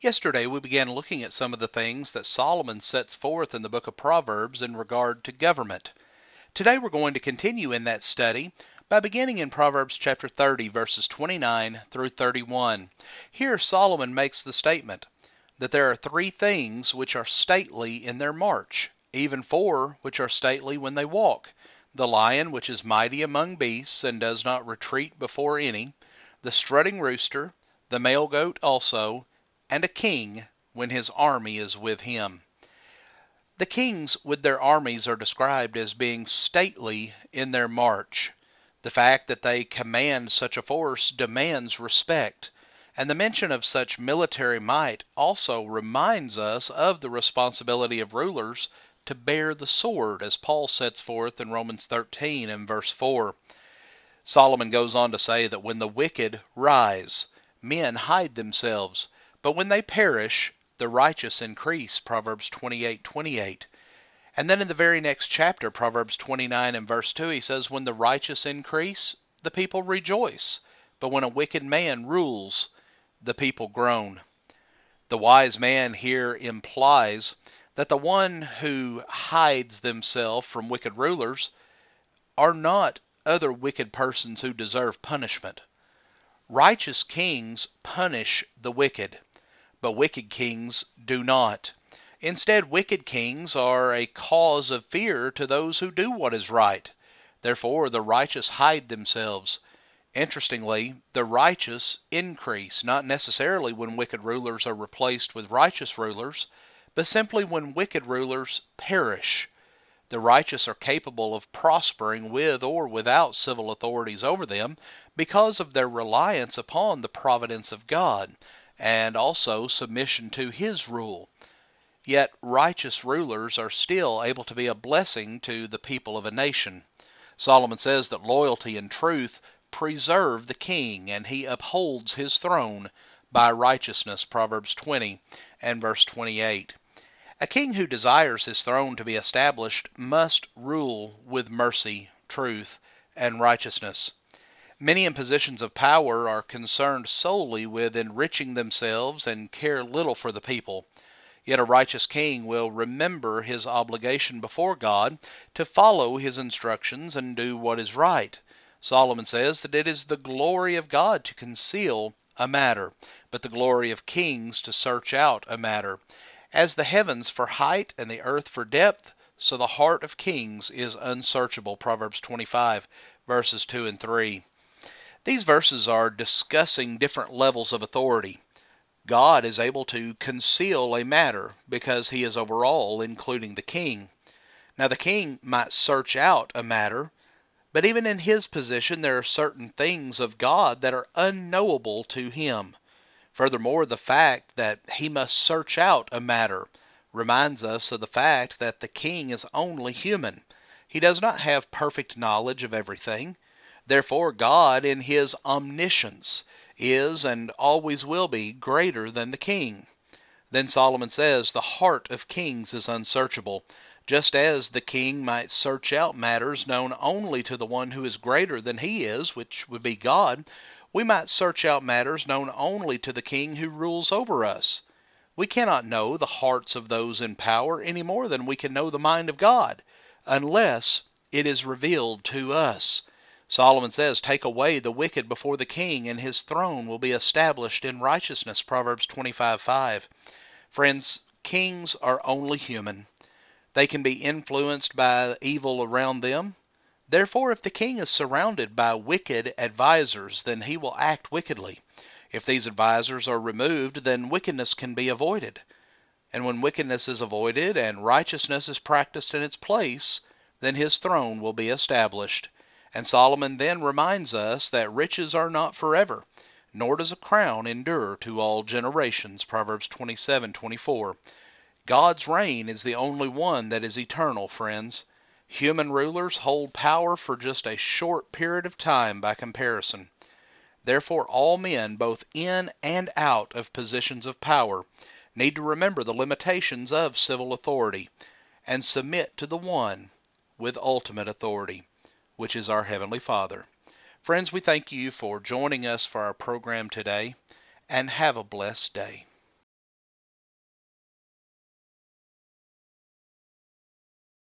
Yesterday we began looking at some of the things that Solomon sets forth in the book of Proverbs in regard to government. Today we're going to continue in that study by beginning in Proverbs chapter 30 verses 29 through 31. Here Solomon makes the statement that there are three things which are stately in their march, even four which are stately when they walk: the lion which is mighty among beasts and does not retreat before any, the strutting rooster, the male goat also, and a king when his army is with him. The kings with their armies are described as being stately in their march. The fact that they command such a force demands respect, and the mention of such military might also reminds us of the responsibility of rulers to bear the sword, as Paul sets forth in Romans 13 and verse 4. Solomon goes on to say that when the wicked rise, men hide themselves, but when they perish, the righteous increase, Proverbs 28:28. And then in the very next chapter, Proverbs 29 and verse 2, he says, when the righteous increase, the people rejoice, but when a wicked man rules, the people groan. The wise man here implies that the one who hides themselves from wicked rulers are not other wicked persons who deserve punishment. Righteous kings punish the wicked, but wicked kings do not. Instead, wicked kings are a cause of fear to those who do what is right. Therefore, the righteous hide themselves. Interestingly, the righteous increase, not necessarily when wicked rulers are replaced with righteous rulers, but simply when wicked rulers perish. The righteous are capable of prospering with or without civil authorities over them because of their reliance upon the providence of God and also submission to His rule. Yet righteous rulers are still able to be a blessing to the people of a nation. Solomon says that loyalty and truth preserve the king, and he upholds his throne by righteousness, Proverbs 20 and verse 28. A king who desires his throne to be established must rule with mercy, truth, and righteousness. Many in positions of power are concerned solely with enriching themselves and care little for the people. Yet a righteous king will remember his obligation before God to follow his instructions and do what is right. Solomon says that it is the glory of God to conceal a matter, but the glory of kings to search out a matter. As the heavens for height and the earth for depth, so the heart of kings is unsearchable, Proverbs 25, verses 2 and 3. These verses are discussing different levels of authority. God is able to conceal a matter because He is over all, including the king. Now the king might search out a matter, but even in his position there are certain things of God that are unknowable to him. Furthermore, the fact that he must search out a matter reminds us of the fact that the king is only human. He does not have perfect knowledge of everything. Therefore, God, in His omniscience, is and always will be greater than the king. Then Solomon says, the heart of kings is unsearchable. Just as the king might search out matters known only to the one who is greater than he is, which would be God, we might search out matters known only to the king who rules over us. We cannot know the hearts of those in power any more than we can know the mind of God, unless it is revealed to us. Solomon says, take away the wicked before the king, and his throne will be established in righteousness, Proverbs 25:5. Friends, kings are only human. They can be influenced by evil around them. Therefore, if the king is surrounded by wicked advisers, then he will act wickedly. If these advisers are removed, then wickedness can be avoided. And when wickedness is avoided and righteousness is practiced in its place, then his throne will be established. And Solomon then reminds us that riches are not forever, nor does a crown endure to all generations, Proverbs 27:24. God's reign is the only one that is eternal, friends. Human rulers hold power for just a short period of time by comparison. Therefore, all men, both in and out of positions of power, need to remember the limitations of civil authority and submit to the one with ultimate authority, which is our Heavenly Father. Friends, we thank you for joining us for our program today, and have a blessed day.